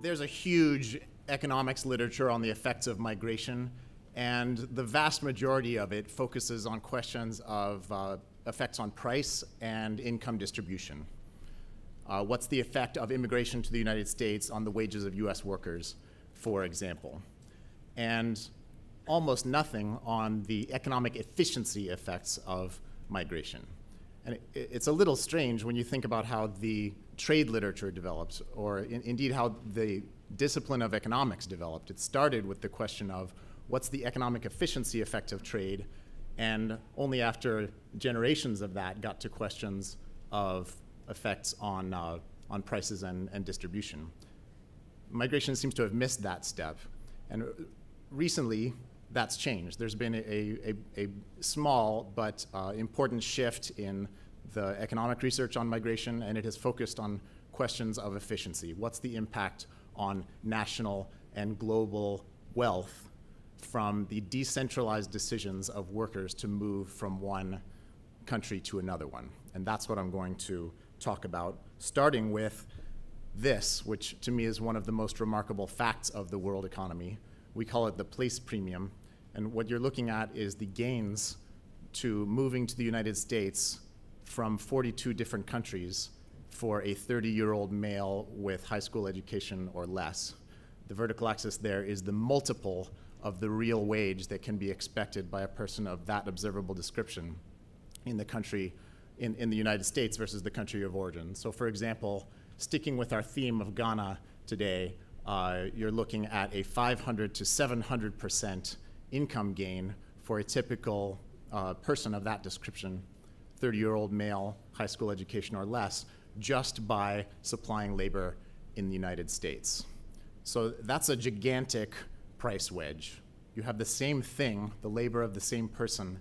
there's a huge economics literature on the effects of migration, and the vast majority of it focuses on questions of effects on price and income distribution. What's the effect of immigration to the United States on the wages of US workers, for example? And almost nothing on the economic efficiency effects of migration. And it's a little strange when you think about how the trade literature developed, or indeed how the discipline of economics developed. It started with the question of what's the economic efficiency effect of trade, and only after generations of that got to questions of effects on prices and distribution. Migration seems to have missed that step, and recently that's changed. There's been a small but important shift in the economic research on migration, and it has focused on questions of efficiency. What's the impact on national and global wealth from the decentralized decisions of workers to move from one country to another one? And that's what I'm going to talk about, starting with this, which to me is one of the most remarkable facts of the world economy. We call it the place premium. And what you're looking at is the gains to moving to the United States from 42 different countries for a 30-year-old male with high school education or less. The vertical axis there is the multiple of the real wage that can be expected by a person of that observable description in the country, in the United States versus the country of origin. So for example, sticking with our theme of Ghana today, you're looking at a 500 to 700% income gain for a typical person of that description, 30-year-old male, high school education or less, just by supplying labor in the United States. So that's a gigantic price wedge. You have the same thing, the labor of the same person,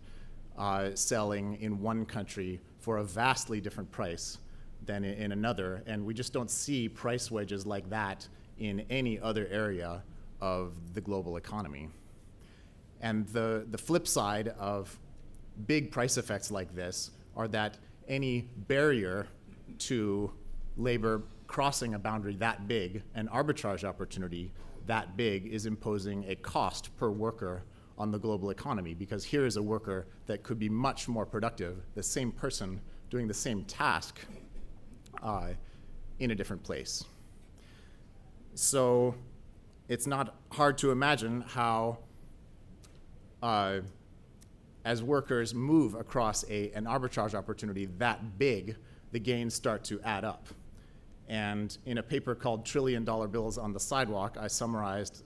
selling in one country for a vastly different price than in another, and we just don't see price wedges like that in any other area of the global economy. And the flip side of big price effects like this are that any barrier to labor crossing a boundary that big, an arbitrage opportunity that big, is imposing a cost per worker on the global economy, because here is a worker that could be much more productive, the same person doing the same task in a different place. So it's not hard to imagine how as workers move across an arbitrage opportunity that big, the gains start to add up. And in a paper called $1 Trillion Bills on the Sidewalk, I summarized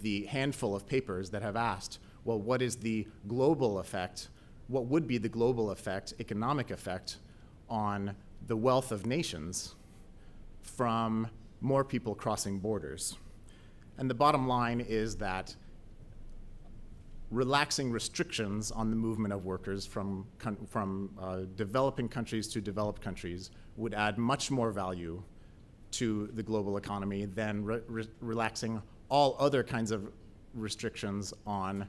the handful of papers that have asked, well, what is the global effect? What would be the global effect, economic effect, on the wealth of nations from more people crossing borders? And the bottom line is that relaxing restrictions on the movement of workers from developing countries to developed countries would add much more value to the global economy than relaxing all other kinds of restrictions on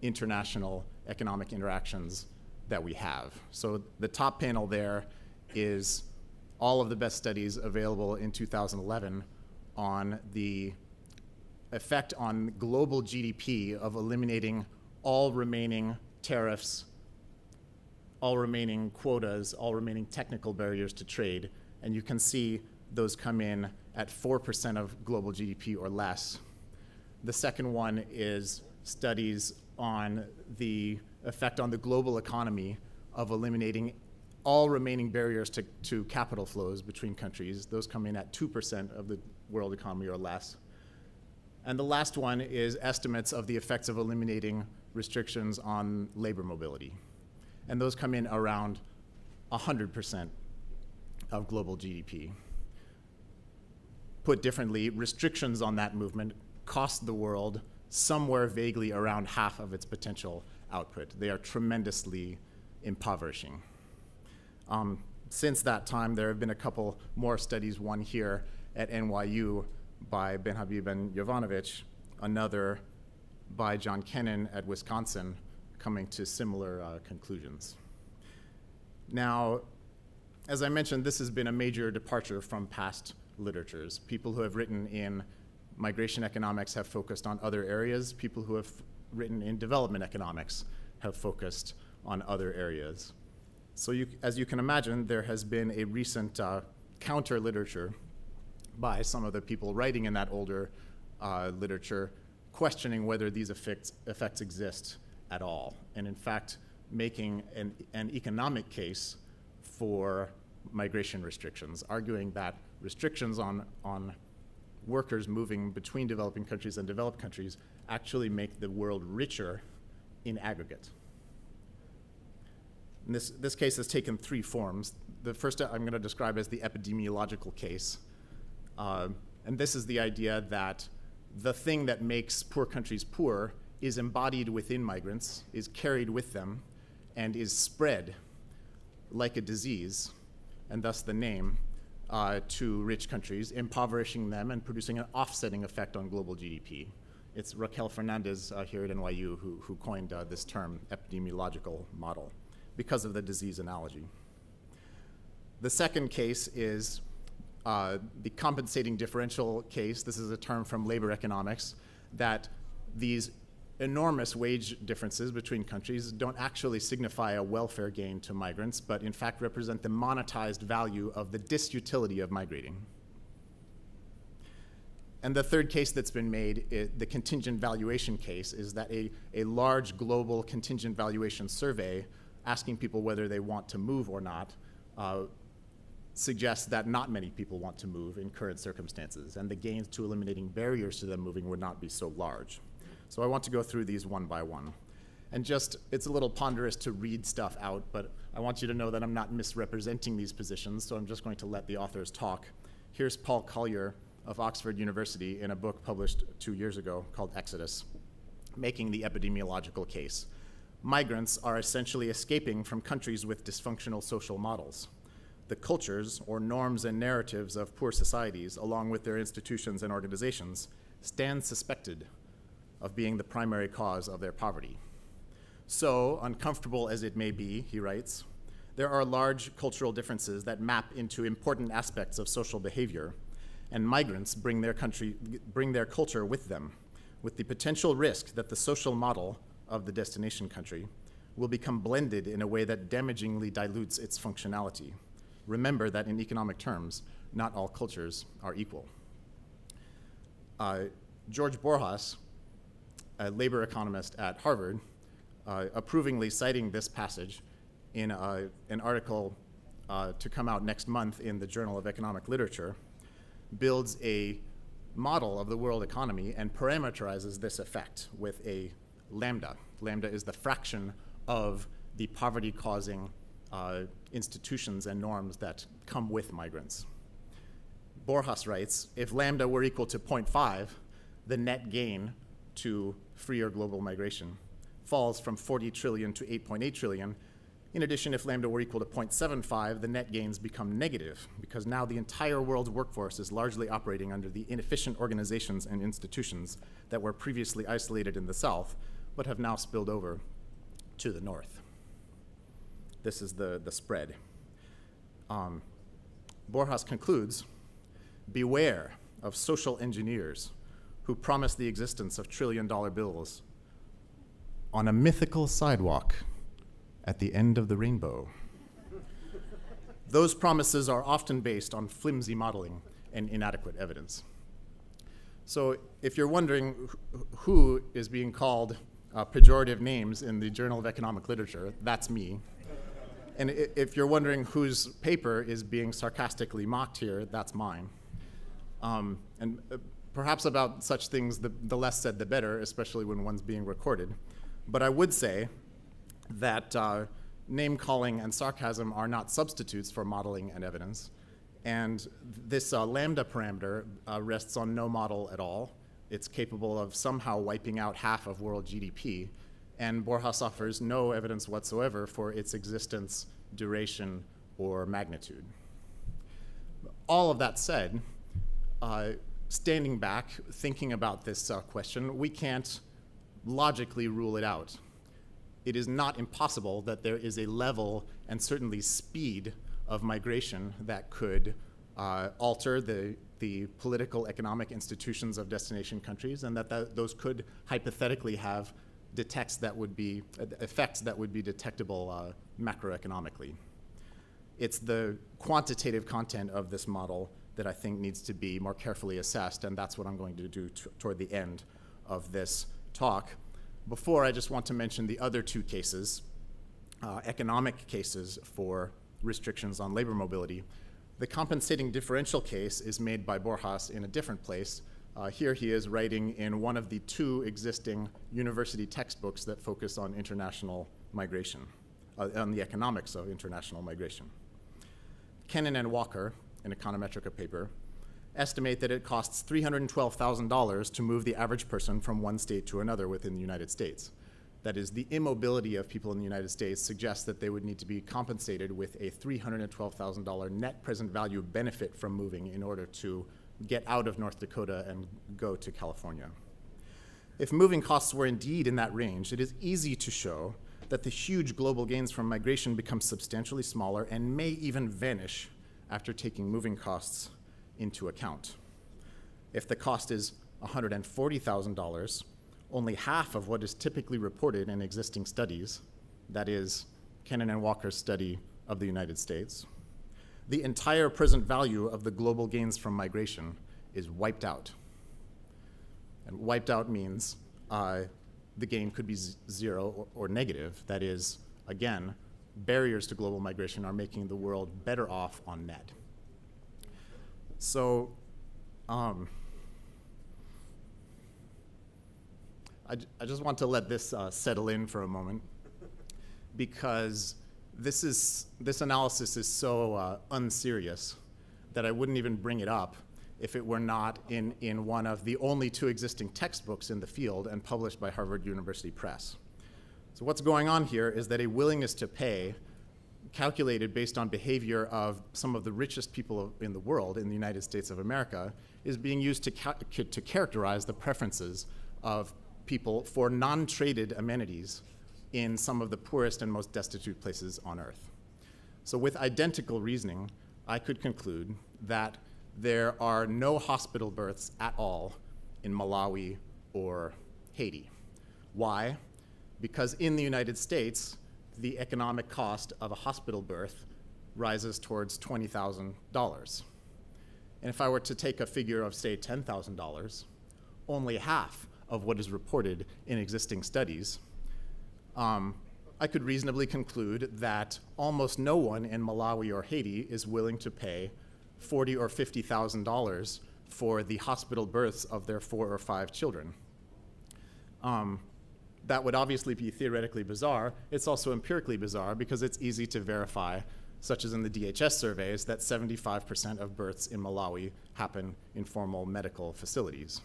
international economic interactions that we have. So the top panel there is all of the best studies available in 2011 on the effect on global GDP of eliminating all remaining tariffs, all remaining quotas, all remaining technical barriers to trade. And you can see those come in at 4% of global GDP or less. The second one is studies on the effect on the global economy of eliminating all remaining barriers to capital flows between countries. Those come in at 2% of the world economy or less. And the last one is estimates of the effects of eliminating restrictions on labor mobility. And those come in around 100% of global GDP. Put differently, restrictions on that movement cost the world somewhere vaguely around half of its potential output. They are tremendously impoverishing. Since that time, there have been a couple more studies, one here at NYU by Ben Habib and Jovanovic, another by John Kennan at Wisconsin, coming to similar conclusions. Now, as I mentioned, this has been a major departure from past literatures. People who have written in migration economics have focused on other areas. People who have written in development economics have focused on other areas. So as you can imagine, there has been a recent counter literature by some of the people writing in that older literature questioning whether these effects exist at all, and in fact making an economic case for migration restrictions, arguing that restrictions on workers moving between developing countries and developed countries actually make the world richer in aggregate. And this case has taken three forms. The first I'm going to describe as the epidemiological case. And this is the idea that the thing that makes poor countries poor is embodied within migrants, is carried with them, and is spread like a disease, and thus the name, to rich countries, impoverishing them and producing an offsetting effect on global GDP. It's Raquel Fernandez here at NYU who coined this term, epidemiological model, because of the disease analogy. The second case is the compensating differential case. This is a term from labor economics, that these enormous wage differences between countries don't actually signify a welfare gain to migrants, but in fact represent the monetized value of the disutility of migrating. And the third case that's been made, the contingent valuation case, is that a large global contingent valuation survey asking people whether they want to move or not suggests that not many people want to move in current circumstances, and the gains to eliminating barriers to them moving would not be so large. So I want to go through these one by one. And it's a little ponderous to read stuff out, but I want you to know that I'm not misrepresenting these positions, so I'm just going to let the authors talk. Here's Paul Collier of Oxford University in a book published 2 years ago called Exodus, making the epidemiological case. Migrants are essentially escaping from countries with dysfunctional social models. The cultures, or norms and narratives of poor societies, along with their institutions and organizations, stand suspected of being the primary cause of their poverty. So, uncomfortable as it may be, he writes, there are large cultural differences that map into important aspects of social behavior, and migrants bring their culture with them, with the potential risk that the social model of the destination country will become blended in a way that damagingly dilutes its functionality. Remember that in economic terms, not all cultures are equal. George Borjas, a labor economist at Harvard, approvingly citing this passage in an article to come out next month in the Journal of Economic Literature, builds a model of the world economy and parameterizes this effect with a lambda. Lambda is the fraction of the poverty-causing institutions and norms that come with migrants. Borjas writes, if lambda were equal to 0.5, the net gain to freer global migration falls from 40 trillion to 8.8 trillion. In addition, if lambda were equal to 0.75, the net gains become negative, because now the entire world's workforce is largely operating under the inefficient organizations and institutions that were previously isolated in the south, but have now spilled over to the north. This is the spread. Borjas concludes, beware of social engineers who promise the existence of trillion-dollar bills on a mythical sidewalk at the end of the rainbow. Those promises are often based on flimsy modeling and inadequate evidence. So if you're wondering who is being called pejorative names in the Journal of Economic Literature, that's me. And if you're wondering whose paper is being sarcastically mocked here, that's mine. Perhaps about such things, the less said the better, especially when one's being recorded. But I would say that name-calling and sarcasm are not substitutes for modeling and evidence. And this lambda parameter rests on no model at all. It's capable of somehow wiping out half of world GDP. And Borjas offers no evidence whatsoever for its existence, duration, or magnitude. All of that said, standing back, thinking about this question, we can't logically rule it out. It is not impossible that there is a level and certainly speed of migration that could alter the political economic institutions of destination countries, and that those could hypothetically have effects that would be detectable macroeconomically. It's the quantitative content of this model that I think needs to be more carefully assessed, and that's what I'm going to do toward the end of this talk. Before, I just want to mention the other two cases, economic cases for restrictions on labor mobility. The compensating differential case is made by Borjas in a different place. Here he is writing in one of the two existing university textbooks that focus on international migration, on the economics of international migration. Kennan and Walker, an Econometrica paper, estimate that it costs $312,000 to move the average person from one state to another within the United States. That is, the immobility of people in the United States suggests that they would need to be compensated with a $312,000 net present value benefit from moving in order to get out of North Dakota and go to California. If moving costs were indeed in that range, it is easy to show that the huge global gains from migration become substantially smaller and may even vanish after taking moving costs into account. If the cost is $140,000, only half of what is typically reported in existing studies, that is, Kennan and Walker's study of the United States, the entire present value of the global gains from migration is wiped out. And wiped out means the gain could be zero or negative. That is, again, barriers to global migration are making the world better off on net. So, I just want to let this settle in for a moment, because this analysis is so unserious that I wouldn't even bring it up if it were not in one of the only two existing textbooks in the field and published by Harvard University Press. So what's going on here is that a willingness to pay, calculated based on behavior of some of the richest people in the world, in the United States of America, is being used to characterize the preferences of people for non-traded amenities in some of the poorest and most destitute places on Earth. So with identical reasoning, I could conclude that there are no hospital births at all in Malawi or Haiti. Why? Because in the United States, the economic cost of a hospital birth rises towards $20,000. And if I were to take a figure of, say, $10,000, only half of what is reported in existing studies, I could reasonably conclude that almost no one in Malawi or Haiti is willing to pay $40,000 or $50,000 for the hospital births of their 4 or 5 children. That would obviously be theoretically bizarre. It's also empirically bizarre because it's easy to verify, such as in the DHS surveys, that 75% of births in Malawi happen in formal medical facilities.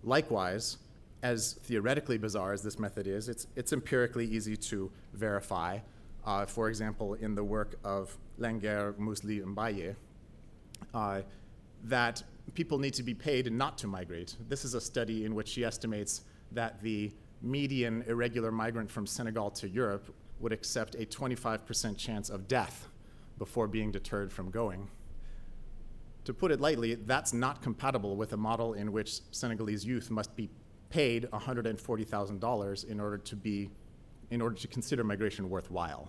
Likewise, as theoretically bizarre as this method is, it's empirically easy to verify. For example, in the work of Langer, Musli, and Mbaye, that people need to be paid not to migrate. This is a study in which she estimates that the median irregular migrant from Senegal to Europe would accept a 25% chance of death before being deterred from going. To put it lightly, that's not compatible with a model in which Senegalese youth must be paid $140,000 in order to consider migration worthwhile.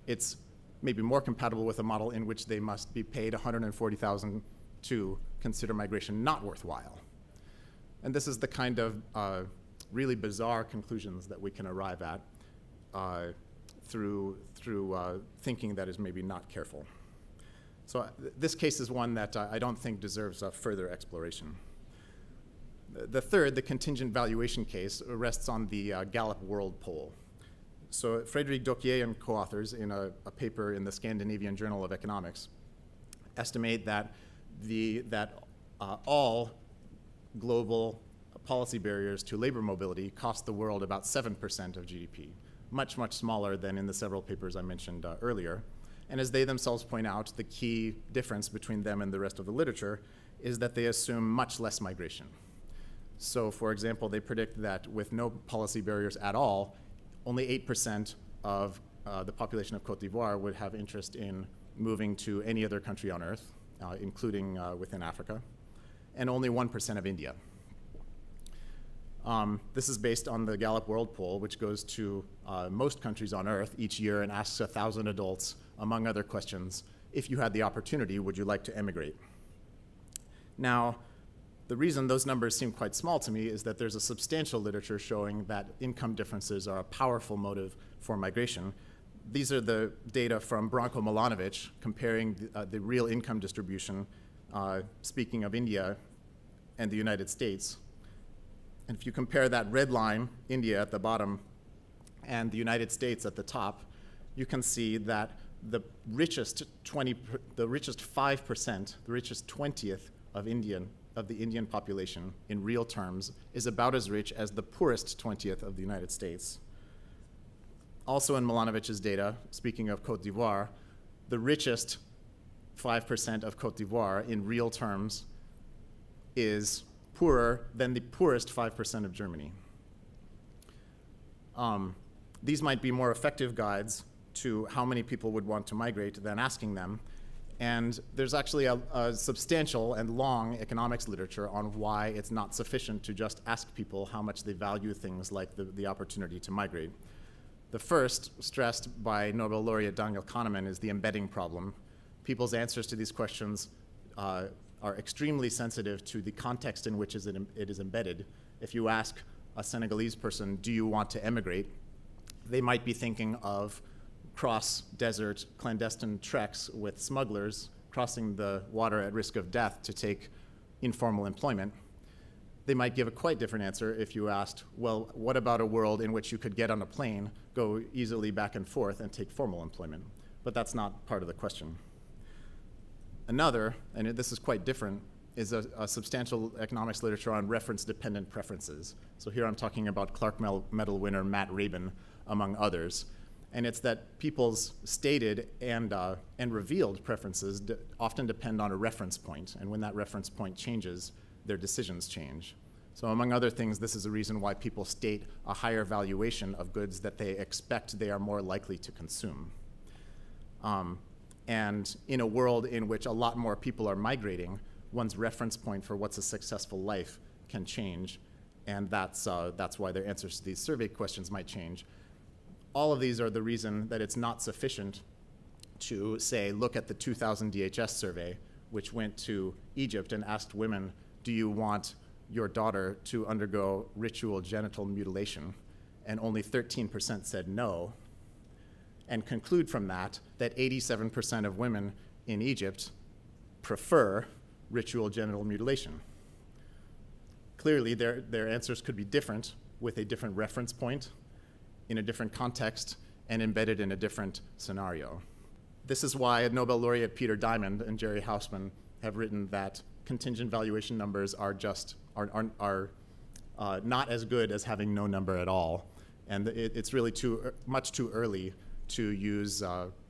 It's maybe more compatible with a model in which they must be paid $140,000 to consider migration not worthwhile. And this is the kind of really bizarre conclusions that we can arrive at through thinking that is maybe not careful. So this case is one that I don't think deserves further exploration. The third, the contingent valuation case, rests on the Gallup World Poll. So Frédéric Dauquier and co-authors in a paper in the Scandinavian Journal of Economics estimate that all global policy barriers to labor mobility cost the world about 7% of GDP, much, much smaller than in the several papers I mentioned earlier. And as they themselves point out, the key difference between them and the rest of the literature is that they assume much less migration. So for example, they predict that with no policy barriers at all, only 8% of the population of Cote d'Ivoire would have interest in moving to any other country on Earth, including within Africa, and only 1% of India. This is based on the Gallup World Poll, which goes to most countries on Earth each year and asks 1,000 adults, among other questions, if you had the opportunity, would you like to emigrate? Now, the reason those numbers seem quite small to me is that there's a substantial literature showing that income differences are a powerful motive for migration. These are the data from Branko Milanovic comparing the real income distribution, speaking of India and the United States. And if you compare that red line, India at the bottom, and the United States at the top, you can see that the richest 5%, the richest 20th of the Indian population in real terms is about as rich as the poorest 20th of the United States. Also in Milanovic's data, speaking of Cote d'Ivoire, the richest 5% of Cote d'Ivoire in real terms is poorer than the poorest 5% of Germany. These might be more effective guides to how many people would want to migrate than asking them. And there's actually a substantial and long economics literature on why it's not sufficient to just ask people how much they value things like the opportunity to migrate. The first, stressed by Nobel laureate Daniel Kahneman, is the embedding problem. People's answers to these questions are extremely sensitive to the context in which it is embedded. If you ask a Senegalese person, do you want to emigrate? They might be thinking of cross-desert clandestine treks with smugglers crossing the water at risk of death to take informal employment. They might give a quite different answer if you asked, well, what about a world in which you could get on a plane, go easily back and forth, and take formal employment? But that's not part of the question. Another, and this is quite different, is a substantial economics literature on reference-dependent preferences. So here I'm talking about Clark Medal winner Matt Rabin, among others. And it's that people's stated and revealed preferences often depend on a reference point. And when that reference point changes, their decisions change. So among other things, this is a reason why people state a higher valuation of goods that they expect they are more likely to consume. And in a world in which a lot more people are migrating, one's reference point for what's a successful life can change. And that's why their answers to these survey questions might change. All of these are the reason that it's not sufficient to, say, look at the 2000 DHS survey, which went to Egypt and asked women, do you want your daughter to undergo ritual genital mutilation? And only 13% said no. And conclude from that 87% of women in Egypt prefer ritual genital mutilation. Clearly, their answers could be different with a different reference point, in a different context, and embedded in a different scenario. This is why Nobel laureate Peter Diamond and Jerry Hausman have written that contingent valuation numbers are not as good as having no number at all. And it's really much too early to use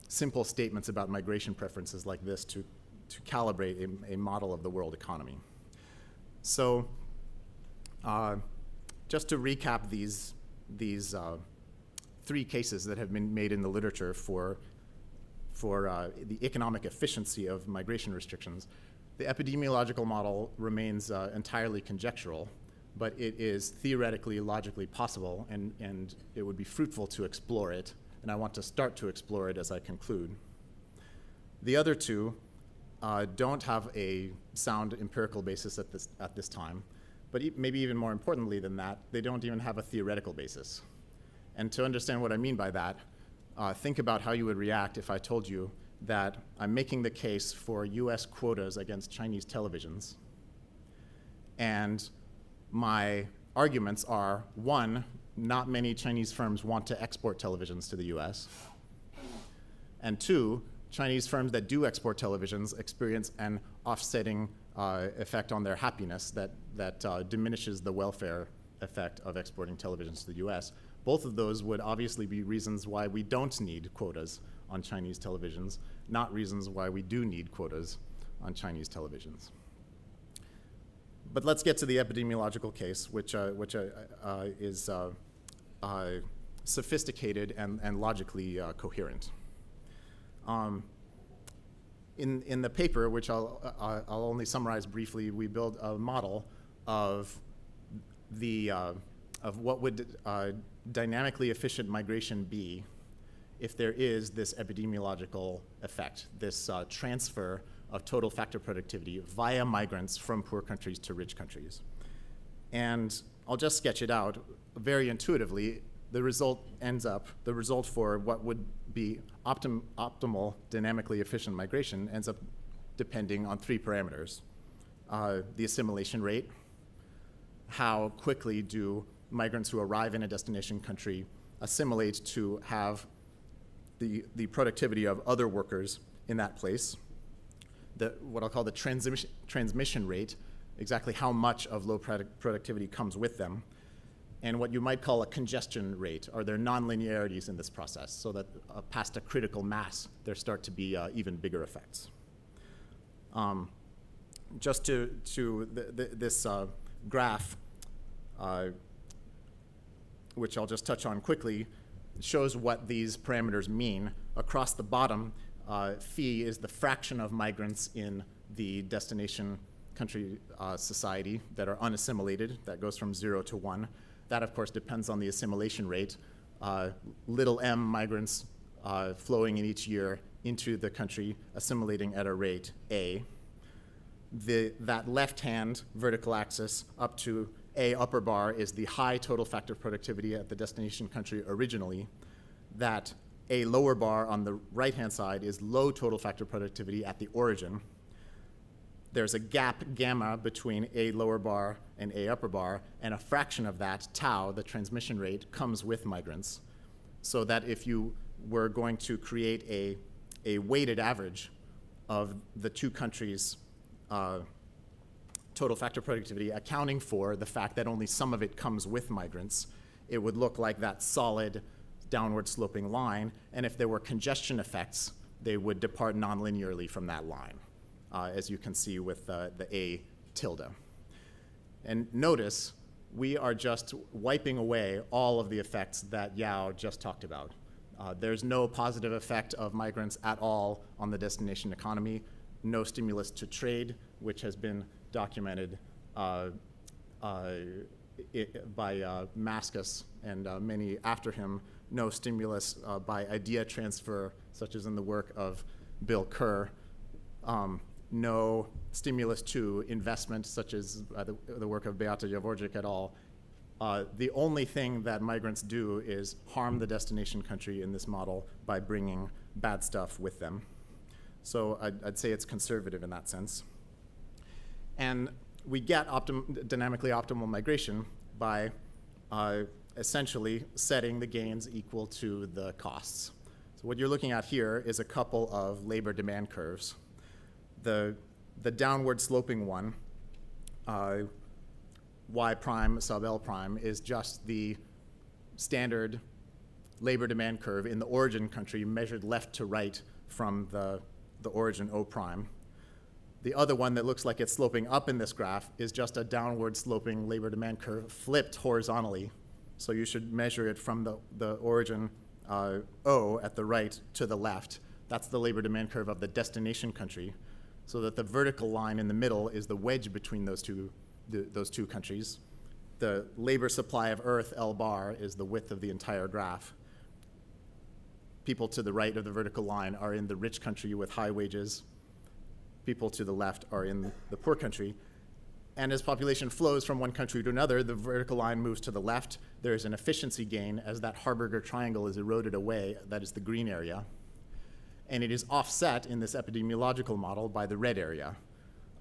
simple statements about migration preferences like this to calibrate a model of the world economy. So just to recap these three cases that have been made in the literature for the economic efficiency of migration restrictions, the epidemiological model remains entirely conjectural, but it is theoretically, logically possible, and it would be fruitful to explore it, and I want to start to explore it as I conclude. The other two don't have a sound empirical basis at this time, but maybe even more importantly than that, they don't even have a theoretical basis. And to understand what I mean by that, think about how you would react if I told you that I'm making the case for US quotas against Chinese televisions. And my arguments are, one, not many Chinese firms want to export televisions to the US. And two, Chinese firms that do export televisions experience an offsetting effect on their happiness that diminishes the welfare effect of exporting televisions to the US. Both of those would obviously be reasons why we don't need quotas on Chinese televisions, not reasons why we do need quotas on Chinese televisions. But let's get to the epidemiological case, which is sophisticated and logically coherent. In the paper, which I'll only summarize briefly, we build a model of what would dynamically efficient migration be if there is this epidemiological effect, this transfer of total factor productivity via migrants from poor countries to rich countries. And I'll just sketch it out very intuitively. The result for what would be optimal dynamically efficient migration ends up depending on 3 parameters. The assimilation rate, how quickly do migrants who arrive in a destination country assimilate to have the productivity of other workers in that place. What I'll call the transmission rate, exactly how much of low productivity comes with them, and what you might call a congestion rate. Are there nonlinearities in this process so that past a critical mass, there start to be even bigger effects? Just to this graph, which I'll just touch on quickly, shows what these parameters mean. Across the bottom, phi is the fraction of migrants in the destination country society that are unassimilated. That goes from 0 to 1. That, of course, depends on the assimilation rate. Little m migrants flowing in each year into the country, assimilating at a rate A. That left-hand vertical axis up to A upper bar is the high total factor productivity at the destination country originally. That A lower bar on the right-hand side is low total factor productivity at the origin. There's a gap gamma between A lower bar and A upper bar, and a fraction of that, tau, the transmission rate, comes with migrants. So that if you were going to create a weighted average of the 2 countries' total factor productivity, accounting for the fact that only some of it comes with migrants, it would look like that solid downward sloping line, and if there were congestion effects, they would depart nonlinearly from that line, as you can see with the A tilde. And notice, we are just wiping away all of the effects that Yao just talked about. There's no positive effect of migrants at all on the destination economy, no stimulus to trade, which has been documented by Mascus and many after him, no stimulus by idea transfer, such as in the work of Bill Kerr, no stimulus to investment, such as the work of Beata Jaworczyk et al. The only thing that migrants do is harm the destination country in this model by bringing bad stuff with them. So I'd say it's conservative in that sense. And we get dynamically optimal migration by essentially setting the gains equal to the costs. So what you're looking at here is a couple of labor demand curves. The downward sloping one, y prime sub L prime, is just the standard labor demand curve in the origin country measured left to right from the origin O prime. The other one that looks like it's sloping up in this graph is just a downward sloping labor demand curve flipped horizontally. So you should measure it from the origin O at the right to the left. That's the labor demand curve of the destination country. So that the vertical line in the middle is the wedge between those two countries. The labor supply of Earth, L bar, is the width of the entire graph. People to the right of the vertical line are in the rich country with high wages. People to the left are in the poor country. And as population flows from one country to another, the vertical line moves to the left. There's an efficiency gain as that Harburger triangle is eroded away. That is the green area. And it is offset in this epidemiological model by the red area.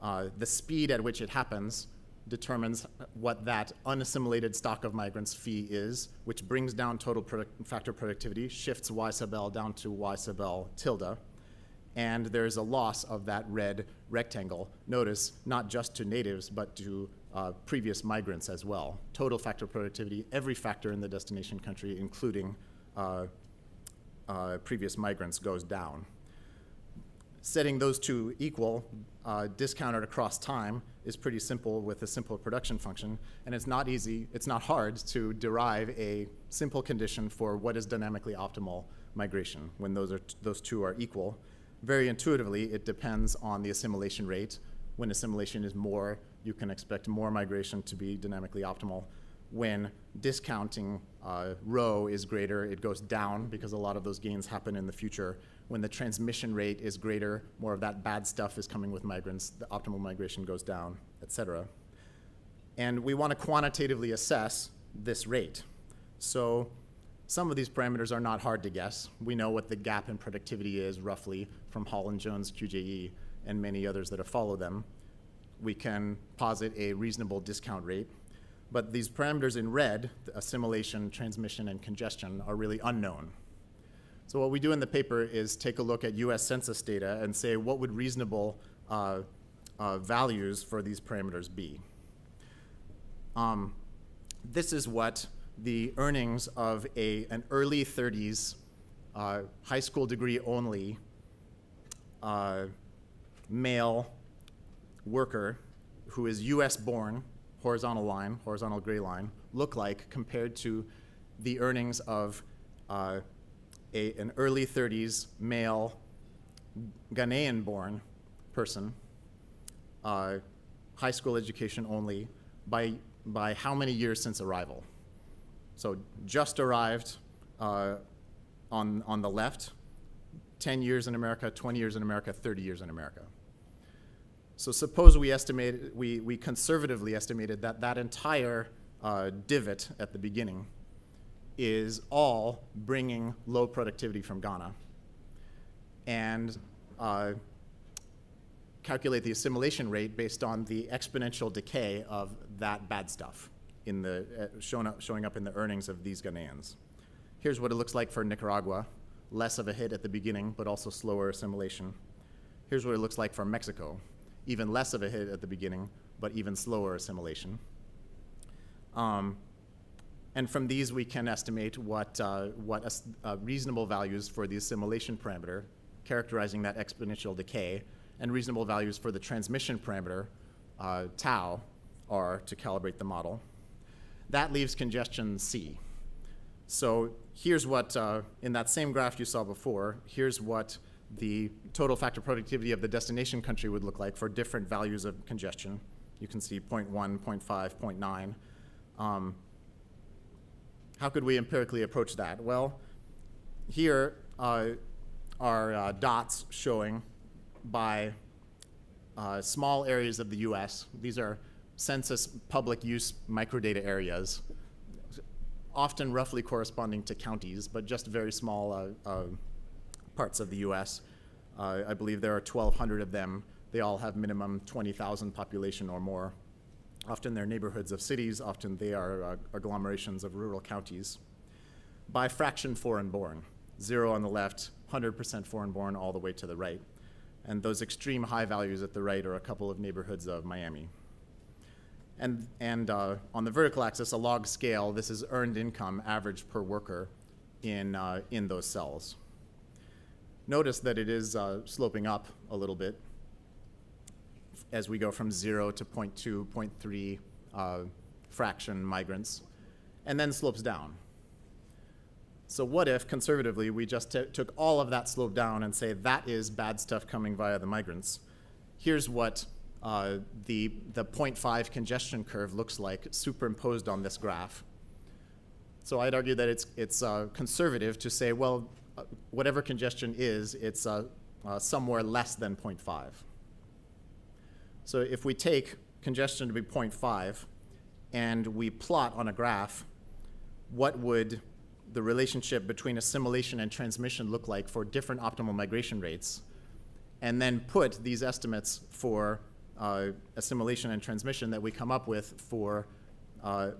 The speed at which it happens determines what that unassimilated stock of migrants phi is, which brings down total factor productivity, shifts y sub L down to y sub L tilde, and there's a loss of that red rectangle. Notice, not just to natives, but to previous migrants as well. Total factor productivity, every factor in the destination country, including previous migrants, goes down. Setting those two equal, discounted across time, is pretty simple with a simple production function, and it's not hard to derive a simple condition for what is dynamically optimal migration when those two are equal. Very intuitively, it depends on the assimilation rate. When assimilation is more, you can expect more migration to be dynamically optimal. When discounting rho is greater, it goes down because a lot of those gains happen in the future. When the transmission rate is greater, more of that bad stuff is coming with migrants, the optimal migration goes down, et cetera. And we want to quantitatively assess this rate. So some of these parameters are not hard to guess. We know what the gap in productivity is roughly from Holland-Jones, QJE, and many others that have followed them. We can posit a reasonable discount rate. But these parameters in red, the assimilation, transmission, and congestion, are really unknown. So what we do in the paper is take a look at US Census data and say what would reasonable values for these parameters be. This is what the earnings of an early 30s high school degree only male worker who is US born, horizontal line, horizontal gray line, look like compared to the earnings of an early 30s male Ghanaian-born person, high school education only, by how many years since arrival. So just arrived on the left, 10 years in America, 20 years in America, 30 years in America. So suppose we conservatively estimated that entire divot at the beginning is all bringing low productivity from Ghana, and calculate the assimilation rate based on the exponential decay of that bad stuff in the showing up in the earnings of these Ghanaians. Here's what it looks like for Nicaragua, less of a hit at the beginning, but also slower assimilation. Here's what it looks like for Mexico, even less of a hit at the beginning, but even slower assimilation. And from these, we can estimate what reasonable values for the assimilation parameter, characterizing that exponential decay, and reasonable values for the transmission parameter, tau, are to calibrate the model. That leaves congestion C. So here's what, in that same graph you saw before, here's what the total factor productivity of the destination country would look like for different values of congestion. You can see 0.1, 0.5, 0.9. How could we empirically approach that? Well, here are dots showing by small areas of the US. These are census public use microdata areas, often roughly corresponding to counties, but just very small parts of the US. I believe there are 1,200 of them. They all have minimum 20,000 population or more. Often they're neighborhoods of cities, often they are agglomerations of rural counties. By fraction foreign born, 0 on the left, 100% foreign born all the way to the right. And those extreme high values at the right are a couple of neighborhoods of Miami. And on the vertical axis, a log scale, this is earned income average per worker in those cells. Notice that it is sloping up a little bit as we go from 0 to 0.2, 0.3 fraction migrants, and then slopes down. So what if, conservatively, we just took all of that slope down and say that is bad stuff coming via the migrants? Here's what the 0.5 congestion curve looks like superimposed on this graph. So I'd argue that it's conservative to say, well, whatever congestion is, it's somewhere less than 0.5. So if we take congestion to be 0.5 and we plot on a graph, what would the relationship between assimilation and transmission look like for different optimal migration rates, and then put these estimates for assimilation and transmission that we come up with for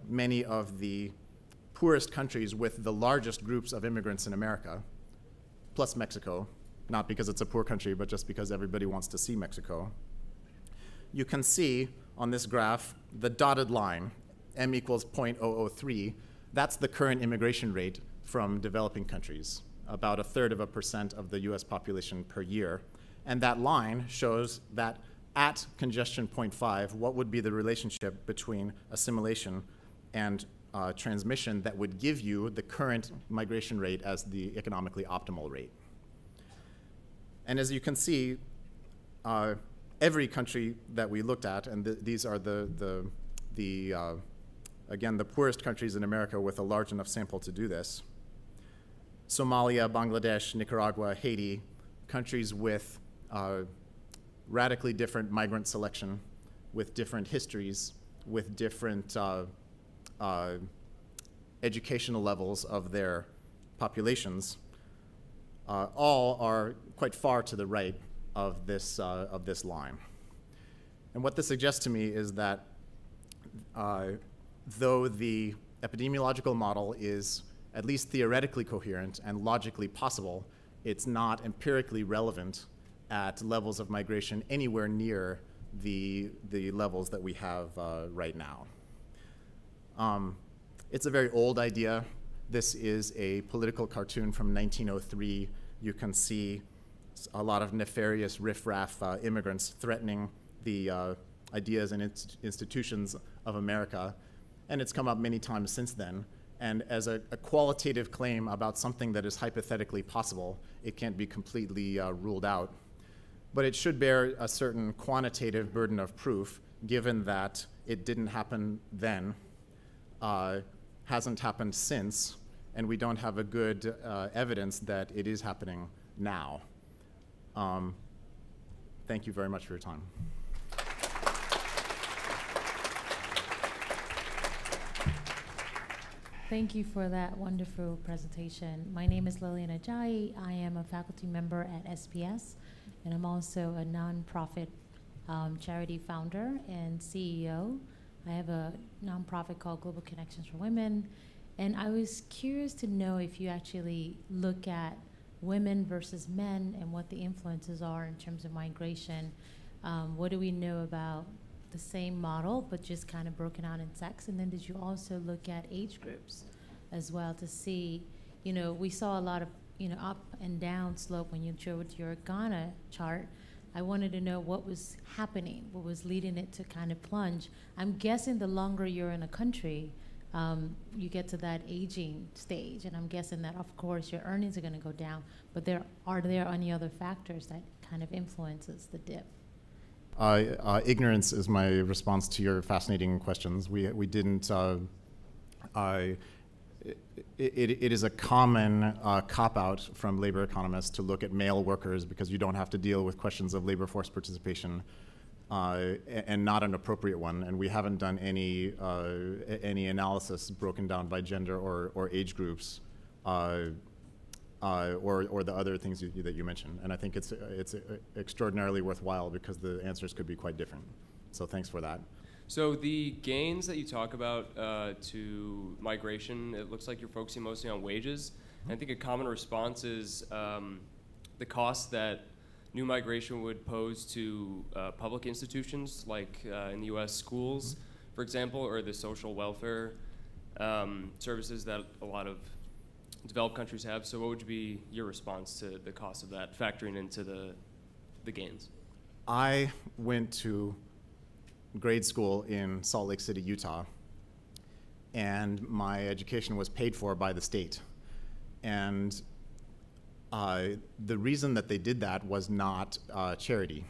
many of the poorest countries with the largest groups of immigrants in America, plus Mexico, not because it's a poor country, but just because everybody wants to see Mexico. You can see on this graph the dotted line, m equals 0.003. That's the current immigration rate from developing countries, about 1/3% of the US population per year. And that line shows that at congestion 0.5, what would be the relationship between assimilation and transmission that would give you the current migration rate as the economically optimal rate. And as you can see, every country that we looked at, and these are again, the poorest countries in America with a large enough sample to do this: Somalia, Bangladesh, Nicaragua, Haiti, countries with radically different migrant selection, with different histories, with different educational levels of their populations, all are quite far to the right of this line. And what this suggests to me is that though the epidemiological model is at least theoretically coherent and logically possible, it's not empirically relevant at levels of migration anywhere near the levels that we have right now. It's a very old idea. This is a political cartoon from 1903. You can see a lot of nefarious riffraff immigrants threatening the ideas and institutions of America. And it's come up many times since then. And as a qualitative claim about something that is hypothetically possible, it can't be completely ruled out. But it should bear a certain quantitative burden of proof, given that it didn't happen then, hasn't happened since, and we don't have a good evidence that it is happening now. Thank you very much for your time. Thank you for that wonderful presentation. My name is Lillian Ajayi. I am a faculty member at SPS, and I'm also a nonprofit charity founder and CEO. I have a nonprofit called Global Connections for Women, and I was curious to know if you actually look at women versus men and what the influences are in terms of migration. What do we know about the same model, but just kind of broken out in sex? And then did you also look at age groups as well to see, we saw a lot of, up and down slope when you showed your Ghana chart. I wanted to know what was happening, what was leading it to kind of plunge. I'm guessing the longer you're in a country, you get to that aging stage, and I'm guessing that, of course, your earnings are going to go down, but are there any other factors that kind of influences the dip? Ignorance is my response to your fascinating questions. We didn't, it is a common cop-out from labor economists to look at male workers because you don't have to deal with questions of labor force participation, and not an appropriate one. And we haven't done any analysis broken down by gender or age groups, or the other things that you mentioned. And I think it's extraordinarily worthwhile because the answers could be quite different. So thanks for that. So the gains that you talk about to migration, it looks like you're focusing mostly on wages. And I think a common response is the cost that new migration would pose to public institutions, like in the US schools, for example, or the social welfare services that a lot of developed countries have. So what would be your response to the cost of that, factoring into the gains? I went to grade school in Salt Lake City, Utah, and my education was paid for by the state. And the reason that they did that was not charity.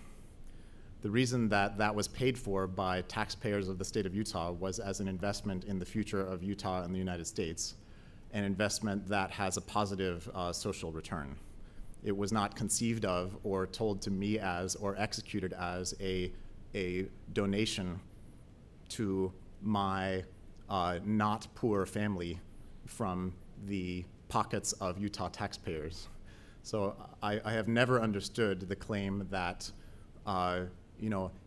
The reason that that was paid for by taxpayers of the state of Utah was as an investment in the future of Utah and the United States, an investment that has a positive social return. It was not conceived of or told to me as or executed as a donation to my not poor family from the pockets of Utah taxpayers. So I have never understood the claim that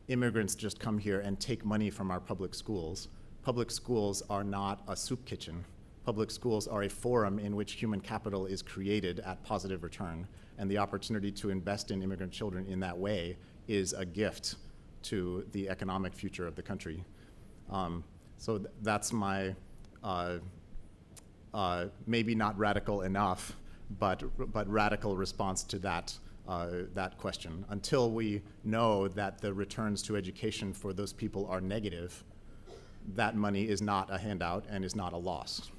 immigrants just come here and take money from our public schools. Public schools are not a soup kitchen. Public schools are a forum in which human capital is created at positive return, and the opportunity to invest in immigrant children in that way is a gift to the economic future of the country. So that's my maybe not radical enough, but radical response to that that question. Until we know that the returns to education for those people are negative, that money is not a handout and is not a loss.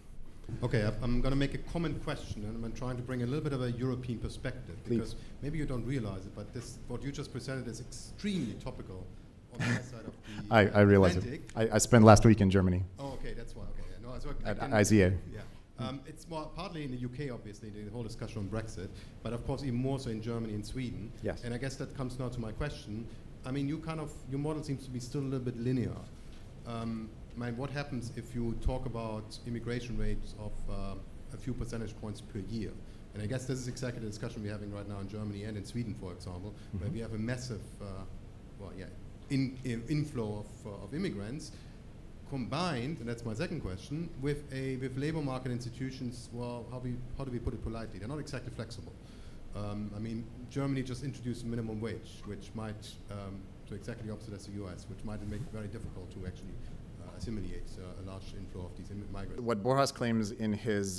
Okay, I'm going to make a common question, and I'm trying to bring a little bit of a European perspective, because maybe you don't realize it, but what you just presented is extremely topical on the other side of the I realize it. I spent last week in Germany. Oh, okay, that's why. Okay, no, at IZA. Yeah, it's more partly in the UK, obviously, the whole discussion on Brexit, but of course even more so in Germany and Sweden. Yes. And I guess that comes now to my question. I mean, your model seems to be still a little bit linear. What happens if you talk about immigration rates of a few percentage points per year? And I guess this is exactly the discussion we're having right now in Germany and in Sweden, for example, where we have a massive inflow of immigrants, combined, and that's my second question, with labor market institutions. Well, how do we put it politely? They're not exactly flexible. I mean, Germany just introduced a minimum wage, which might, so exactly the opposite as the US, which might make it very difficult to actually assimilate a large inflow of these migrants. What Borjas claims in his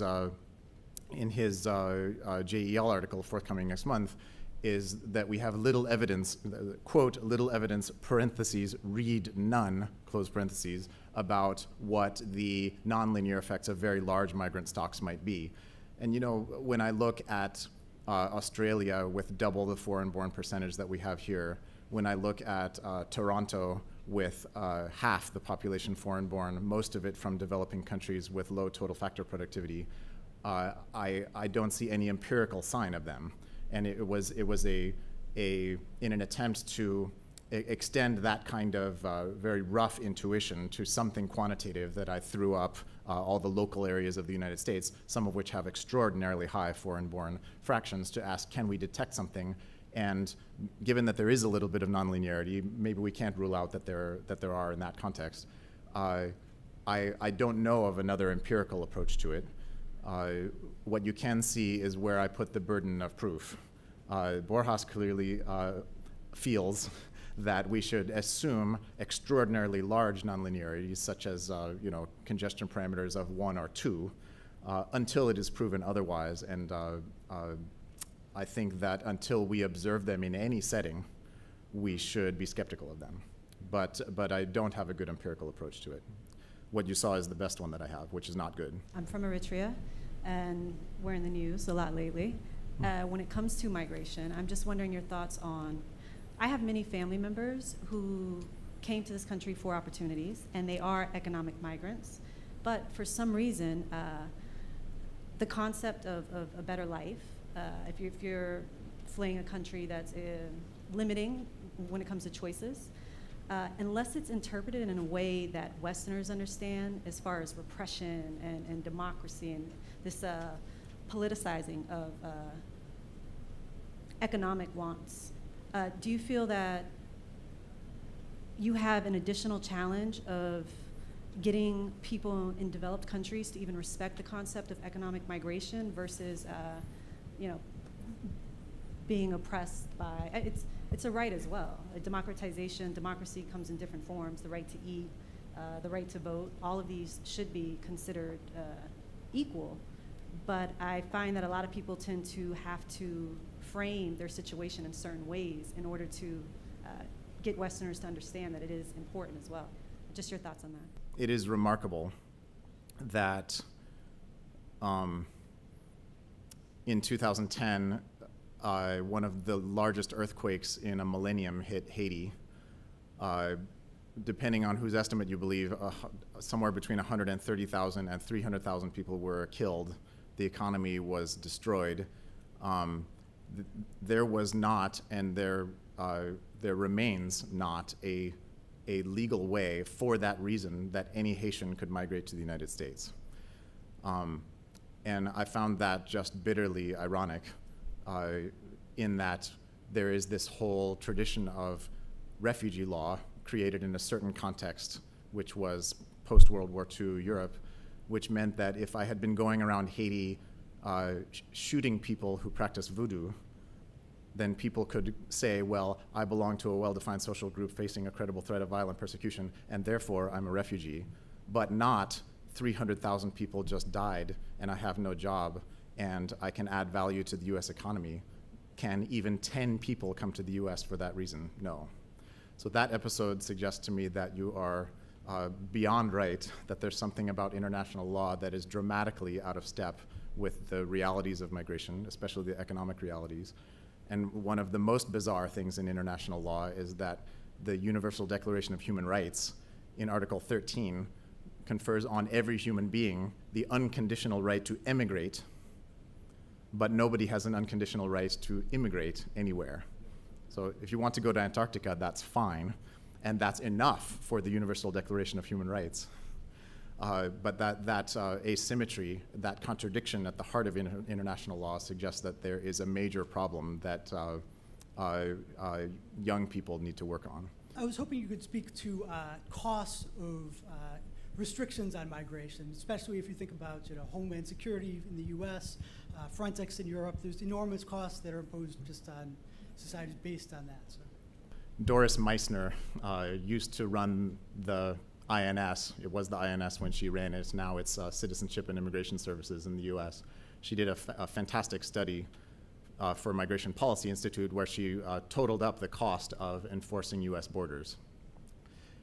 JEL article forthcoming next month is that we have little evidence, quote, little evidence, parentheses, read none, close parentheses, about what the nonlinear effects of very large migrant stocks might be. And you know, when I look at Australia with double the foreign-born percentage that we have here, when I look at Toronto with half the population foreign-born, most of it from developing countries with low total factor productivity, I don't see any empirical sign of them. And it was in an attempt to extend that kind of very rough intuition to something quantitative that I threw up all the local areas of the United States, some of which have extraordinarily high foreign-born fractions, to ask, can we detect something? And given that there is a little bit of nonlinearity, maybe we can't rule out that there are in that context. I don't know of another empirical approach to it. What you can see is where I put the burden of proof. Borjas clearly feels that we should assume extraordinarily large nonlinearities, such as congestion parameters of 1 or 2, until it is proven otherwise. And I think that until we observe them in any setting, we should be skeptical of them. But I don't have a good empirical approach to it. What you saw is the best one that I have, which is not good. I'm from Eritrea, and we're in the news a lot lately. When it comes to migration, I'm just wondering your thoughts on, I have many family members who came to this country for opportunities, and they are economic migrants, but for some reason, the concept of a better life, if you're fleeing a country that's limiting when it comes to choices, unless it's interpreted in a way that Westerners understand, as far as repression and democracy and this politicizing of economic wants, do you feel that you have an additional challenge of getting people in developed countries to even respect the concept of economic migration versus being oppressed by, it's a right as well. A democracy comes in different forms, the right to eat, the right to vote, all of these should be considered equal. But I find that a lot of people tend to have to frame their situation in certain ways in order to get Westerners to understand that it is important as well. Just your thoughts on that. It is remarkable that in 2010, one of the largest earthquakes in a millennium hit Haiti. Depending on whose estimate you believe, somewhere between 130,000 and 300,000 people were killed. The economy was destroyed. There was not, and there remains not, a legal way for that reason that any Haitian could migrate to the United States. And I found that just bitterly ironic, in that there is this whole tradition of refugee law created in a certain context, which was post-World War II Europe, which meant that if I had been going around Haiti shooting people who practice voodoo, then people could say, well, I belong to a well-defined social group facing a credible threat of violent persecution, and therefore I'm a refugee, but not 300,000 people just died and I have no job and I can add value to the US economy. Can even 10 people come to the US for that reason? No. So that episode suggests to me that you are beyond right, that there's something about international law that is dramatically out of step with the realities of migration, especially the economic realities. And one of the most bizarre things in international law is that the Universal Declaration of Human Rights in Article 13 confers on every human being the unconditional right to emigrate, but nobody has an unconditional right to immigrate anywhere. So if you want to go to Antarctica, that's fine, and that's enough for the Universal Declaration of Human Rights. But that asymmetry, that contradiction at the heart of international law suggests that there is a major problem that young people need to work on. I was hoping you could speak to costs of restrictions on migration, especially if you think about homeland security in the U.S., Frontex in Europe. There's enormous costs that are imposed just on societies based on that. So. Doris Meissner used to run the INS. It was the INS when she ran it. Now it's Citizenship and Immigration Services in the U.S. She did a fantastic study for Migration Policy Institute where she totaled up the cost of enforcing U.S. borders.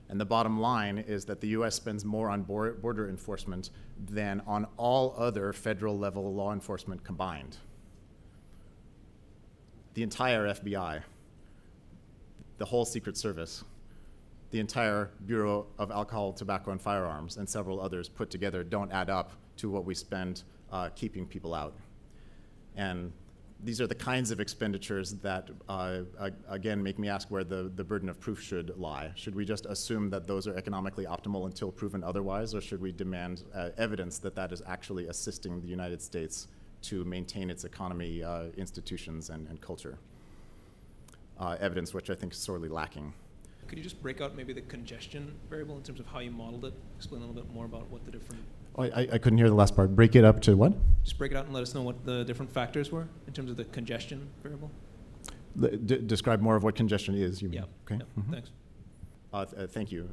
And the bottom line is that the U.S. spends more on border enforcement than on all other federal level law enforcement combined. The entire FBI, the whole Secret Service, the entire Bureau of Alcohol, Tobacco, and Firearms, and several others put together don't add up to what we spend keeping people out. And these are the kinds of expenditures that, again, make me ask where the burden of proof should lie. Should we just assume that those are economically optimal until proven otherwise, or should we demand evidence that that is actually assisting the United States to maintain its economy, institutions, and culture? Evidence which I think is sorely lacking. Could you just break out maybe the congestion variable in terms of how you modeled it? Explain a little bit more about what the different... Oh, I couldn't hear the last part. Break it up to what? Just break it out and let us know what the different factors were in terms of the congestion variable. Describe more of what congestion is, you mean? Yeah. Okay. Yeah. Thanks. Thank you.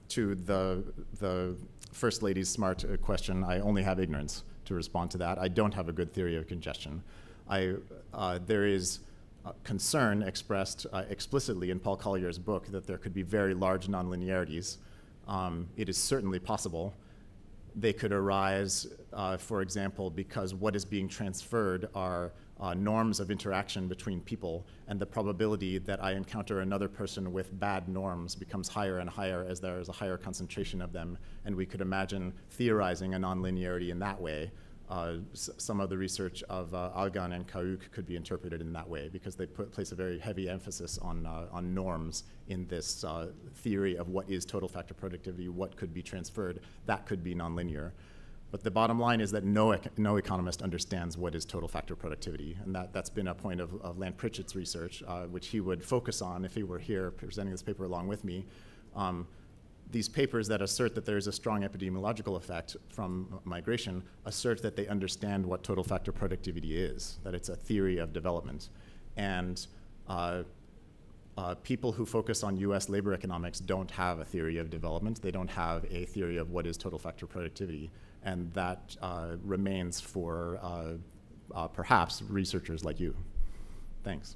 To the First Lady's smart question, I only have ignorance to respond to that. I don't have a good theory of congestion. There is concern expressed explicitly in Paul Collier's book that there could be very large nonlinearities. It is certainly possible. They could arise, for example, because what is being transferred are norms of interaction between people, and the probability that I encounter another person with bad norms becomes higher and higher as there is a higher concentration of them, and we could imagine theorizing a nonlinearity in that way. Some of the research of Algan and Kauk could be interpreted in that way because they place a very heavy emphasis on norms in this theory of what is total factor productivity, what could be transferred. That could be nonlinear. But the bottom line is that no economist understands what is total factor productivity, and that's been a point of Lant Pritchett's research, which he would focus on if he were here presenting this paper along with me. These papers that assert that there is a strong epidemiological effect from migration assert that they understand what total factor productivity is, that it's a theory of development. And people who focus on US labor economics don't have a theory of development. They don't have a theory of what is total factor productivity. And that remains for perhaps researchers like you. Thanks.